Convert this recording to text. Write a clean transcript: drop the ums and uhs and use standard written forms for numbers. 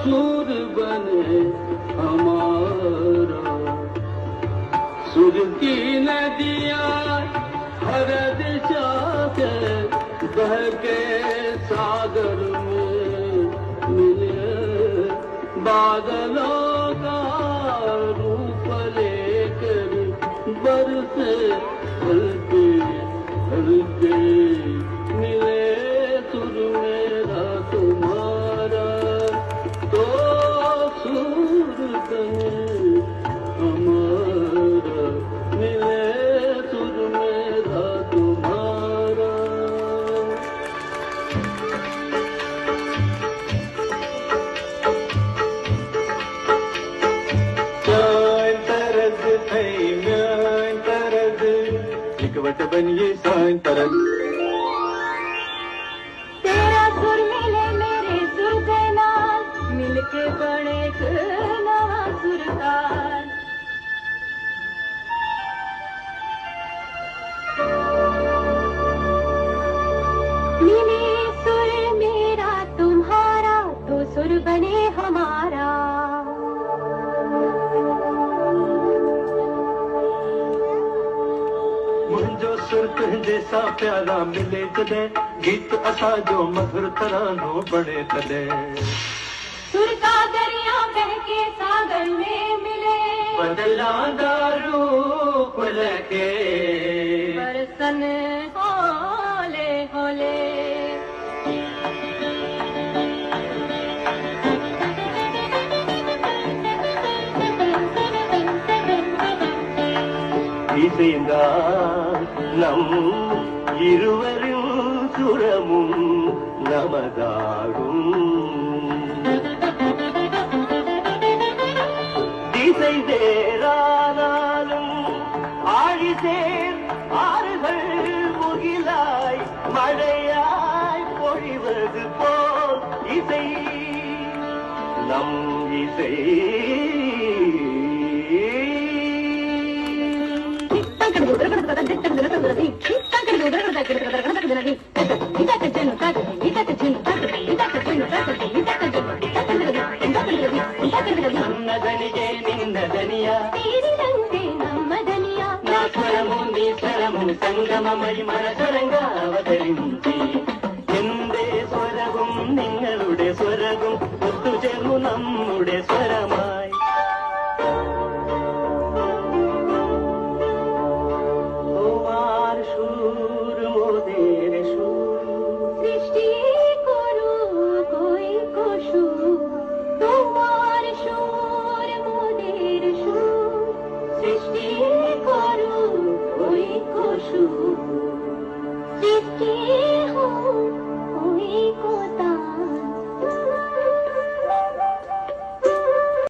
सुर बने हमारा। सुर की नदियाँ हर दिशा से बह के सागर में मिले, बादलों का रूप लेकर बरसे हल्के हल्के मिले सुर मेरा तुम्हारा। तो सुर बने हमारा, मिले सुर मेरा तुम्हारा। Sain tarad thai myan tarad, ikvat baniye sain tarad। तेरा सुर मिले मेरे सुर के नाल, मिलके बने एक नवा सुरताल। मिले सुर मेरा तुम्हारा, तो सुर बने हमारा। मुंहिंजो सुर तुंहिंजे सां प्यारा मिले जॾहिं, गीत असां जो मधुर तरानो बणे तॾहिं। सुर का दरिया बह के सागर में मिले, बदलांदा रूप लेके बरसन होले होले। இசைந்தா நம் இருவரின் சுரமும் நமதாகும்। திசை வேறானாலும் ஆழிசேர் ஆறுகள் முகிலாய் மழையாய் பொழிவது போல் இசை நம் இசை। నన్నదనిగే నిన్నదనియా, తీరినంతే నమ్మదనియా, నా స్వరము నీ స్వరము സംഗമമൈ മനസ്വരങ്ക അവതരിഞ്ചി। എന്റെ സ്വരവും നിങ്ങളുടെ സ്വരവും ഒത്തുചേർന്നു നമ്മുടെ സ്വരമായി। তোমার সুর মোদের সুর, সৃষ্টি করো কই কসু। তোমার সুর মোদের সুর, সৃষ্টি করো কই কসু। সৃষ্টি